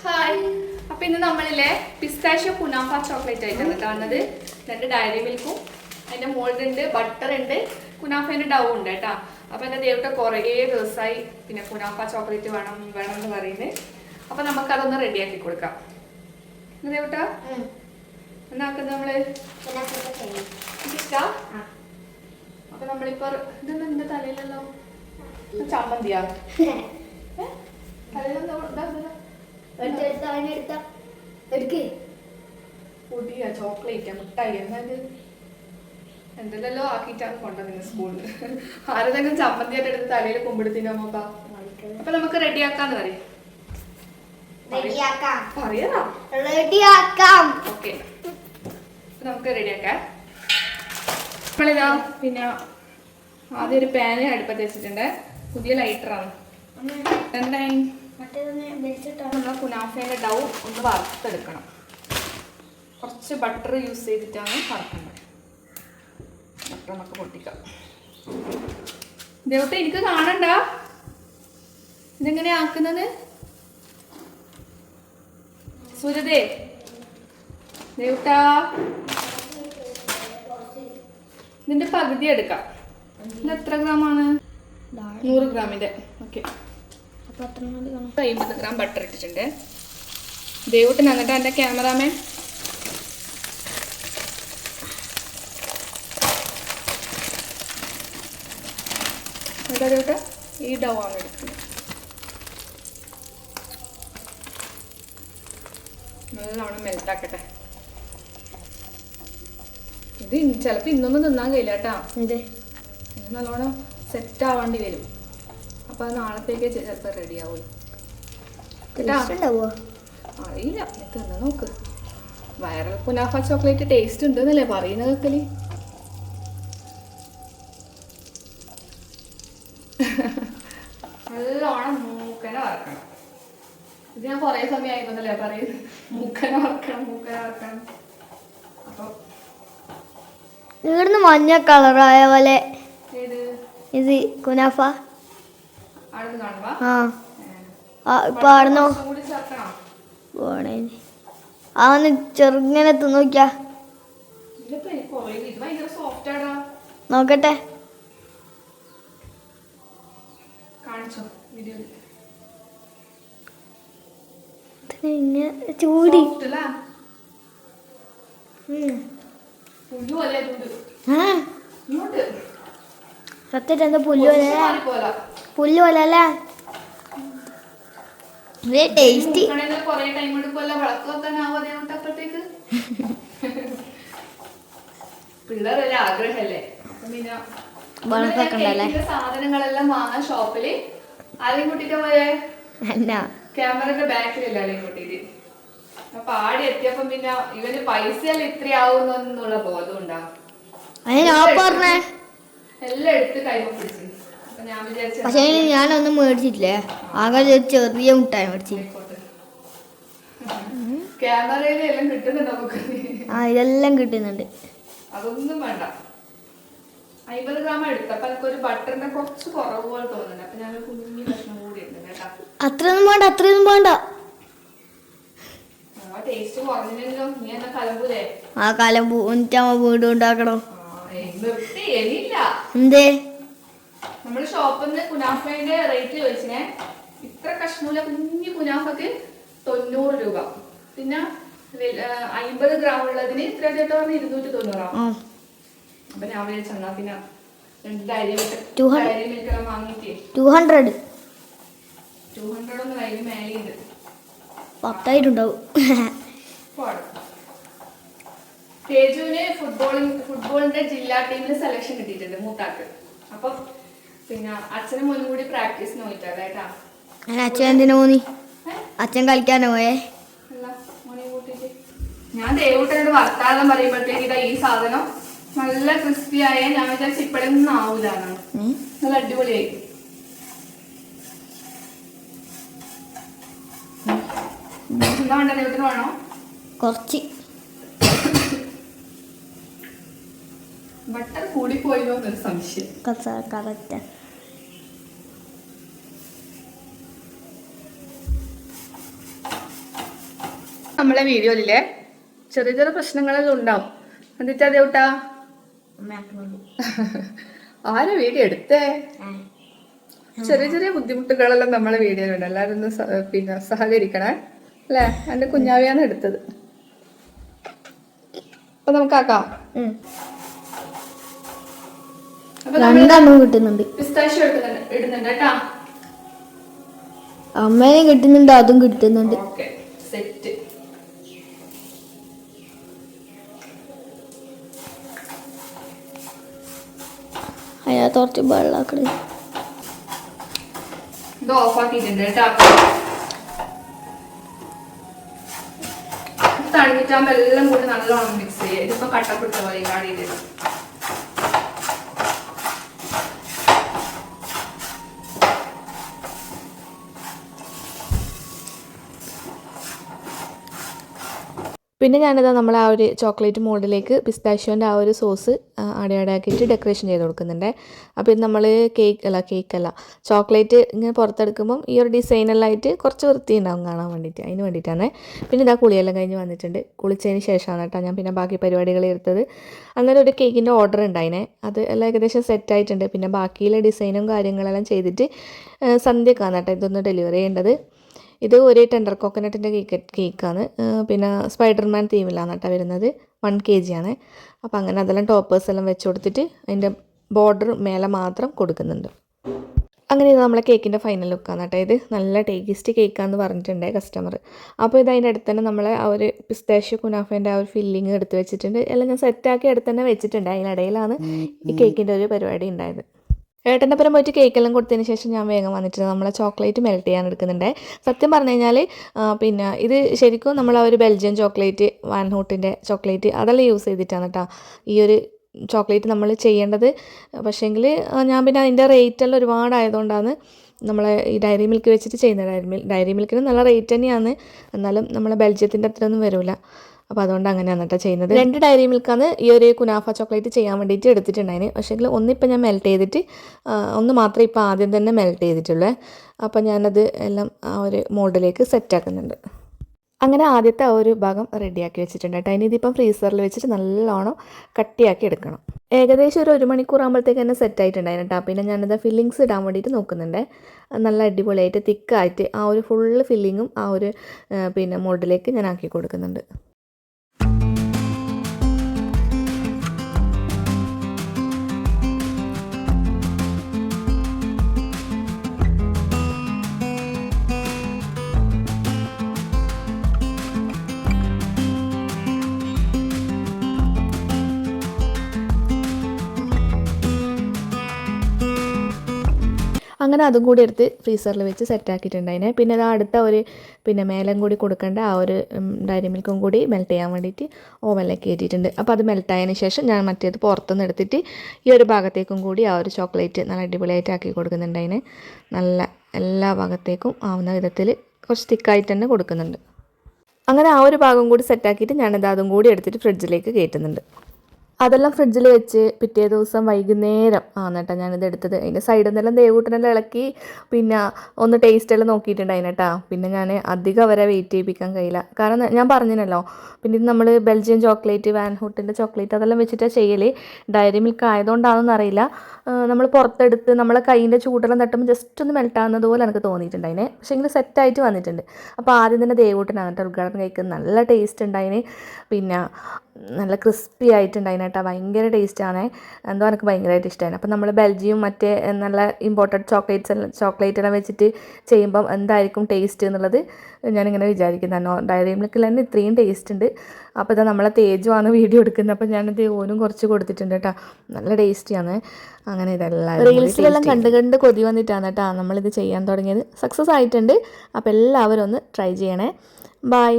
Hi, അപ്പൊ ഇന്ന് നമ്മളിലെ pistachio kunafa chocolate ആയിട്ടാണ് കാണുന്നത്. 2 ഡയറി മിൽക്കും അതിന്റെ മോൾഡ് ബട്ടർ ഉണ്ട്, കുനാഫേന്റെ ഡൗ ഉണ്ട് കേട്ടാ. അപ്പൊ എന്റെ ദേവട്ടെ കുറേ ദിവസമായി പിന്നെ കുനാഫ ചോക്ലേറ്റ് വേണം എന്ന് പറയുന്നത്. അപ്പൊ നമുക്ക് അതൊന്ന് റെഡിയാക്കി കൊടുക്കാം. ദേവട്ടാ എന്നാക്കുന്നത് നമ്മള് ഇഷ്ടാ. അപ്പൊ നമ്മളിപ്പോ ഇതൊന്നും എന്റെ തലയിലല്ലോ ചമ്മന്തിയാ പുതിയ ചോക്ലേറ്റ് മിഠായി എന്നത് എന്തെല്ലോ ആക്കിയിട്ടാണ് കൊണ്ടുവന്നത് സ്കൂളിൽ. ആരെങ്കിലും ചമ്മന്തിയായിട്ട് എടുത്ത് തലയിൽ കുമ്പിടുത്തിനോ നോക്കാ. അപ്പൊ നമുക്ക് റെഡിയാക്കാന്ന് പറയും. ഓക്കെ, നമുക്ക് റെഡിയാക്കാം. നമ്മളിതാ പിന്നെ ആദ്യം ഒരു പാന് അടുപ്പത്ത് വെച്ചിട്ടുണ്ട്. പുതിയ ലൈറ്ററാണ്. നമ്മൾ കുനാഫേന്റെ ഡൗ ഒന്ന് വറുത്തെടുക്കണം. കുറച്ച് ബട്ടർ യൂസ് ചെയ്തിട്ടാണ് വറുക്കേണ്ടത്. ബട്ടർ നമുക്ക് പൊട്ടിക്കാം. ദേവട്ടെ എനിക്ക് കാണണ്ട ഇതെങ്ങനെയാ ആക്കുന്നത്. സൂര്യദേ ദേവട്ടാ ഇതിന്റെ പകുതി എടുക്കാം. ഇത് എത്ര ഗ്രാമാണ്? 100 ഗ്രാമിന്റെ. ഓക്കെ, 50 ഗ്രാം ബട്ടർ ഇട്ടിട്ടുണ്ട്. ദേവൂട്ടൻ എന്നിട്ട് എൻ്റെ ക്യാമറാമാൻ എന്താ ദേവൂട്ട ഈ ഡൗ ആണ് എടുക്കുന്നത്. നല്ലോണം മെൽറ്റാക്കട്ടെ. ഇത് ചിലപ്പോൾ ഇന്നൊന്നും തിന്നാൻ കഴിയില്ല കേട്ടാ. നല്ലോണം സെറ്റ് ആവാണ്ടി വരും. അപ്പൊ അത് നാളത്തേക്ക് ചിലപ്പോൾ റെഡി ആവുമല്ലോ. അറിയില്ല, തിന്ന് നോക്ക്. വൈറൽ കുനാഫ ചോക്ലേറ്റ് ടേസ്റ്റ് ഉണ്ട് എന്നല്ലേ പറയുന്നത് കേക്കല്. നല്ലോണം മൂക്കനെ വറക്കണം. ഇത് ഞാൻ കുറേ സമയമായിരുന്നല്ലേ പറയുന്നത്, മൂക്കനെ വറക്കണം. അപ്പൊ ഇവിടുന്ന് മഞ്ഞ കളറായ പോലെ ഇത് കുനാഫ ഇപ്പൊ ആടുന്നോ അതൊന്ന് ചെറുങ്ങനെ നോക്കിയാ നോക്കട്ടെ. ചൂടി സത്യം എന്താ പുല്ല് പോലെ അല്ലേ ടേസ്റ്റി. പിള്ളേരല്ലേ ആഗ്രഹല്ലേ. സാധനങ്ങളെല്ലാം വാങ്ങാൻ ഷോപ്പില് ആരെയും കൂട്ടിട്ട് പോയേ ക്യാമറയുടെ ബാക്കിലല്ലേ ആരെയും കൂട്ടിട്ട്. അപ്പൊ ആടി എത്തിയപ്പം പിന്നെ ഇവന് പൈസയെല്ലാം ഇത്രയാവുന്നുള്ള ബോധം ഉണ്ടാവും. എല്ലാം എടുത്ത് കൈമ പിടിച്ചു. പക്ഷെ ഞാനൊന്നും മേടിച്ചിട്ടില്ലേ, ആകെ ചെറിയ മുട്ടായി മേടിച്ചു. ക്യാമറയിൽ എല്ലാം കിട്ടുന്നുണ്ട് നമുക്ക്. ഇതെല്ലാം കിട്ടുന്നുണ്ട്. അതൊന്നും വേണ്ട. 50 ഗ്രാം എടുത്തപ്പോ എനിക്കൊരു ബട്ടറിന്റെ കുറച്ച് കുറവ് പോലെ തോന്നുന്നുണ്ട്. അപ്പൊ ഞാൻ കുഞ്ഞു കഷ്ണം കൂടി ഉണ്ട് കേട്ടാ. അത്രയൊന്നും വേണ്ട. ടേസ്റ്റ് കുറഞ്ഞല്ലോ. നീ എന്നാ കലമ്പൂലേ? കലമ്പൂ വീട് ഉണ്ടാക്കണോ? എന്തേ നമ്മള് ഷോപ്പിൽ നിന്ന് കുനാഫയുടെ റേറ്റ് ചോദിച്ചിനെ. ഇത്ര കഷ്ണമുള്ള കുഞ്ഞു കുനാഫക്ക് 90 രൂപ. പിന്നെ 50 ഗ്രാം ഉള്ളതിന് ഇത്ര ചേട്ടാ പറഞ്ഞ 290. അപ്പൊ ഞാൻ വിചാരിച്ചാ പിന്നെ 2 ഡയറി മിൽക്കെല്ലാം വാങ്ങിയിട്ട് 200 ഒന്നും അതിന് മേലെയുണ്ട്. 10 തേജുവിന് ഫുട്ബോളിന്റെ ജില്ലാ ടീമിൽ സെലക്ഷൻ കിട്ടിയിട്ടുണ്ട് മൂത്താക്ക്. അപ്പൊ പിന്നെ അച്ഛനും മോനും കൂടി പ്രാക്ടീസിന് പോയിട്ടാ കേട്ടാ. അച്ഛൻ എന്തിനു പോന്നി? അച്ഛൻ കളിക്കാനോ പോയേ? ഞാൻ ദേവൂട്ടനോട് വർത്താനം പറയുമ്പോഴത്തേക്ക് ഇതാ ഈ സാധനം നല്ല ക്രിസ്പി ആയ. ഞാൻ വിചാരിച്ച ഇപ്പഴൊന്നും ആവൂലാണ്. നല്ല അടിപൊളിയായി. എന്താ വേണ്ട ദേവത്തിന് വേണോ? കുറച്ച് ബട്ടർ കൂടിപ്പോയല്ലോ എന്നൊരു സംശയം. കറക്റ്റ്. നമ്മളെ വീഡിയോയിലെ ചെറിയ ചെറിയ പ്രശ്നങ്ങളെല്ലാം ഉണ്ടാവും. എന്നിട്ടാ ദേവട്ടാ ആരെ വീഡിയോ എടുത്തേ? ചെറിയ ചെറിയ ബുദ്ധിമുട്ടുകളെല്ലാം നമ്മളെ വീഡിയോയിലുണ്ട്. എല്ലാവരും ഒന്ന് പിന്നെ സഹകരിക്കണേ അല്ലേ? എൻ്റെ കുഞ്ഞാവിയാണ് എടുത്തത്. അപ്പൊ നമുക്കാക്കാം. രണ്ടെണ്ണം കിട്ടുന്നുണ്ട്. പിസ്താഷ്യോ ഇടുന്നുണ്ട് കേട്ടാ. അമ്മേനെ കിട്ടുന്നുണ്ട്, അതും കിട്ടുന്നുണ്ട്. Okay set. അതിനകത്ത് കുറച്ച് വെള്ളാക്കണേ. ഇത് ഓഫാക്കിയിട്ടുണ്ട് കേട്ടോ. തണിഞ്ഞിട്ടാകുമ്പോ എല്ലാം കൂടി നല്ലോണം മിക്സ് ചെയ്യുക. ഇതിപ്പോ കട്ടപ്പിടിച്ച പോലെ കാടിയില്ല. പിന്നെ ഞാനിതാ നമ്മൾ ആ ഒരു ചോക്ലേറ്റ് മോൾഡിലേക്ക് പിസ്താഷ്യോൻ്റെ ആ ഒരു സോസ് അടയാടാക്കിയിട്ട് ഡെക്കറേഷൻ ചെയ്ത് കൊടുക്കുന്നുണ്ട്. അപ്പോൾ ഇത് നമ്മൾ കേക്കല്ല ചോക്ലേറ്റ് ഇങ്ങനെ പുറത്തെടുക്കുമ്പം ഈ ഒരു ഡിസൈനെല്ലാം ആയിട്ട് കുറച്ച് വൃത്തി ഉണ്ടാവും കാണാൻ വേണ്ടിയിട്ട്, അതിന് വേണ്ടിയിട്ടാണ്. പിന്നെ ഇതാ കുളിയെല്ലാം കഴിഞ്ഞ് വന്നിട്ടുണ്ട്. കുളിച്ചതിന് ശേഷമാണ് കേട്ടോ ഞാൻ പിന്നെ ബാക്കി പരിപാടികൾ എടുത്തത്. അന്നേരം ഒരു കേക്കിൻ്റെ ഓർഡർ ഉണ്ടായിനെ, അത് എല്ലാം ഏകദേശം സെറ്റായിട്ടുണ്ട്. പിന്നെ ബാക്കിയുള്ള ഡിസൈനും കാര്യങ്ങളെല്ലാം ചെയ്തിട്ട് സന്ധ്യക്കാണ് കേട്ടോ ഇതൊന്ന് ഡെലിവറി ചെയ്യേണ്ടത്. ഇത് ഒരു ടെൻഡർ കോക്കനട്ടിൻ്റെ കേക്കാണ്. പിന്നെ സ്പൈഡർമാൻ തീമിലാണ് കേട്ടോ വരുന്നത്. 1 kg ആണ്. അപ്പോൾ അങ്ങനെ അതെല്ലാം ടോപ്പേഴ്സ് എല്ലാം വെച്ച് കൊടുത്തിട്ട് അതിൻ്റെ ബോർഡർ മേലെ മാത്രം കൊടുക്കുന്നുണ്ട്. അങ്ങനെ ഇത് നമ്മളെ കേക്കിൻ്റെ ഫൈനൽ ലുക്കാണ് കേട്ടോ. ഇത് നല്ല ടേസ്റ്റി കേക്കാന്ന് പറഞ്ഞിട്ടുണ്ട് കസ്റ്റമർ. അപ്പോൾ ഇത് അതിൻ്റെ അടുത്ത് തന്നെ നമ്മൾ ആ ഒരു പിസ്താഷ്യോ കുനാഫേൻ്റെ ആ ഒരു ഫില്ലിങ് എടുത്ത് വെച്ചിട്ടുണ്ട്. എല്ലാം ഞാൻ സെറ്റാക്കി അടുത്ത് തന്നെ വെച്ചിട്ടുണ്ട്. അതിനിടയിലാണ് ഈ കേക്കിൻ്റെ ഒരു പരിപാടി ഉണ്ടായത്. ഏട്ടൻ്റെ പുറം പോയിട്ട് കേക്കെല്ലാം കൊടുത്തതിന് ശേഷം ഞാൻ വേഗം വന്നിട്ട് നമ്മളെ ചോക്ലേറ്റ് മെൽറ്റ് ചെയ്യാൻ എടുക്കുന്നുണ്ട്. സത്യം പറഞ്ഞു കഴിഞ്ഞാൽ പിന്നെ ഇത് ശരിക്കും നമ്മൾ ആ ഒരു ബെൽജിയൻ ചോക്ലേറ്റ്, വാൻ ഹൂട്ടിൻ്റെ ചോക്ലേറ്റ് അതെല്ലാം യൂസ് ചെയ്തിട്ടാണ് കേട്ടോ ഈ ഒരു ചോക്ലേറ്റ് നമ്മൾ ചെയ്യേണ്ടത്. പക്ഷേങ്കിൽ ഞാൻ പിന്നെ അതിൻ്റെ റേറ്റെല്ലാം ഒരുപാടായതുകൊണ്ടാണ് നമ്മളെ ഈ ഡയറി മിൽക്ക് വെച്ചിട്ട് ചെയ്യുന്നത്. ഡയറി മിൽക്കിന് നല്ല റേറ്റ് തന്നെയാണ്, എന്നാലും നമ്മളെ ബെൽജിയത്തിൻ്റെ അത്രയൊന്നും വരില്ല. അപ്പോൾ അതുകൊണ്ട് അങ്ങനെയാണ് കേട്ടോ ചെയ്യുന്നത്. 2 ഡയറി മിൽക്കാണ് ഈ ഒരു കുനാഫ ചോക്ലേറ്റ് ചെയ്യാൻ വേണ്ടിയിട്ട് എടുത്തിട്ടുണ്ടായിന്. പക്ഷേങ്കിൽ ഒന്നിപ്പോൾ ഞാൻ മെൽറ്റ് ചെയ്തിട്ട് ഒന്ന് മാത്രമേ ഇപ്പോൾ ആദ്യം തന്നെ മെൽറ്റ് ചെയ്തിട്ടുള്ളൂ. അപ്പോൾ ഞാനത് എല്ലാം ആ ഒരു മോൾഡിലേക്ക് സെറ്റാക്കുന്നുണ്ട്. അങ്ങനെ ആദ്യത്തെ ആ ഒരു ഭാഗം റെഡിയാക്കി വെച്ചിട്ടുണ്ട് കേട്ടോ. ഇനി ഇതിപ്പം ഫ്രീസറിൽ വെച്ചിട്ട് നല്ലോണം കട്ടിയാക്കി എടുക്കണം. ഏകദേശം ഒരു 1 മണിക്കൂർ ആകുമ്പോഴത്തേക്ക് തന്നെ സെറ്റായിട്ടുണ്ടായിരുന്നു കേട്ടോ. പിന്നെ ഞാനത് ഫില്ലിങ്സ് ഇടാൻ വേണ്ടിയിട്ട് നോക്കുന്നുണ്ട്. നല്ല അടിപൊളിയായിട്ട് തിക്കായിട്ട് ആ ഒരു ഫുള്ള് ഫില്ലിങ്ങും ആ ഒരു പിന്നെ മോൾഡിലേക്ക് ഞാൻ ആക്കി കൊടുക്കുന്നുണ്ട്. അങ്ങനെ അതും കൂടി എടുത്ത് ഫ്രീസറിൽ വെച്ച് സെറ്റാക്കിയിട്ടുണ്ടായിനെ. പിന്നെ അത് അടുത്ത ഒരു പിന്നെ മേലം കൂടി കൊടുക്കേണ്ട ആ ഒരു ഡയറി മിൽക്കും കൂടി മെൽറ്റ് ചെയ്യാൻ വേണ്ടിയിട്ട് ഓവനിലേക്ക് കയറ്റിയിട്ടുണ്ട്. അപ്പോൾ അത് മെൽറ്റായതിന് ശേഷം ഞാൻ മറ്റേത് പുറത്തുനിന്ന് എടുത്തിട്ട് ഈ ഒരു ഭാഗത്തേക്കും കൂടി ആ ഒരു ചോക്ലേറ്റ് നല്ല അടിപൊളിയായിട്ട് ആക്കി കൊടുക്കുന്നുണ്ടായിന്. നല്ല എല്ലാ ഭാഗത്തേക്കും ആവുന്ന വിധത്തിൽ കുറച്ച് തിക്കായിട്ട് തന്നെ കൊടുക്കുന്നുണ്ട്. അങ്ങനെ ആ ഒരു ഭാഗം കൂടി സെറ്റാക്കിയിട്ട് ഞാനത് അതും കൂടി എടുത്തിട്ട് ഫ്രിഡ്ജിലേക്ക് കയറ്റുന്നുണ്ട്. അതെല്ലാം ഫ്രിഡ്ജിൽ വെച്ച് പിറ്റേ ദിവസം വൈകുന്നേരം ആണ് കേട്ടോ ഞാനിത് എടുത്തത്. അതിൻ്റെ സൈഡിൽ നിന്നെല്ലാം ദേവൂട്ടനെല്ലാം ഇളക്കി പിന്നെ ഒന്ന് ടേസ്റ്റെല്ലാം നോക്കിയിട്ടുണ്ടായിന് കേട്ടോ. പിന്നെ ഞാൻ അധികം അവരെ വെയിറ്റ് ചെയ്യിപ്പിക്കാൻ കഴിയില്ല. കാരണം ഞാൻ പറഞ്ഞില്ലല്ലോ, പിന്നെ ഇത് നമ്മൾ ബെൽജിയൻ ചോക്ലേറ്റ്, വാൻ ഹൂട്ടിൻ്റെ ചോക്ലേറ്റ് അതെല്ലാം വെച്ചിട്ടാണ് ചെയ്യൽ. ഡയറി മിൽക്ക് ആയതുകൊണ്ടാണെന്ന് അറിയില്ല, നമ്മൾ പുറത്തെടുത്ത് നമ്മളെ കൈയിൻ്റെ ചൂടെല്ലാം തട്ടുമ്പോൾ ജസ്റ്റ് ഒന്ന് മെൽട്ടാകുന്നത് പോലെ എനിക്ക് തോന്നിയിട്ടുണ്ടായിന്. പക്ഷേ എങ്കിൽ സെറ്റായിട്ട് വന്നിട്ടുണ്ട്. അപ്പോൾ ആദ്യം തന്നെ ദേവൂട്ടനാണ് കേട്ടോ ഉദ്ഘാടനം കഴിക്കുന്നത്. നല്ല ടേസ്റ്റ് ഉണ്ടായിന്. പിന്നെ നല്ല ക്രിസ്പി ആയിട്ടുണ്ടായിന് കേട്ടോ. ഭയങ്കര ടേസ്റ്റാണ്. എന്തോ എനിക്ക് ഭയങ്കരമായിട്ട് ഇഷ്ടമാണ്. അപ്പോൾ നമ്മൾ ബെൽജിയം മറ്റേ നല്ല ഇമ്പോർട്ടഡ് ചോക്ലേറ്റ് എല്ലാം വെച്ചിട്ട് ചെയ്യുമ്പം എന്തായിരിക്കും ടേസ്റ്റ് എന്നുള്ളത് ഞാനിങ്ങനെ വിചാരിക്കുന്നതാണ്. ഡയറി മിൽക്കിൽ തന്നെ ഇത്രയും ടേസ്റ്റ് ഉണ്ട്. അപ്പോൾ ഇതാ നമ്മളെ തേജുമാണ് വീഡിയോ എടുക്കുന്നത്. അപ്പോൾ ഞാനത് ഓനും കുറച്ച് കൊടുത്തിട്ടുണ്ട് കേട്ടോ. നല്ല ടേസ്റ്റിയാണ്. അങ്ങനെ ഇതെല്ലാം റീൽസിലെല്ലാം കണ്ട് കൊതി വന്നിട്ടാണ് കേട്ടോ നമ്മളിത് ചെയ്യാൻ തുടങ്ങിയത്. സക്സസ് ആയിട്ടുണ്ട്. അപ്പോൾ എല്ലാവരും ഒന്ന് ട്രൈ ചെയ്യണേ. ബൈ.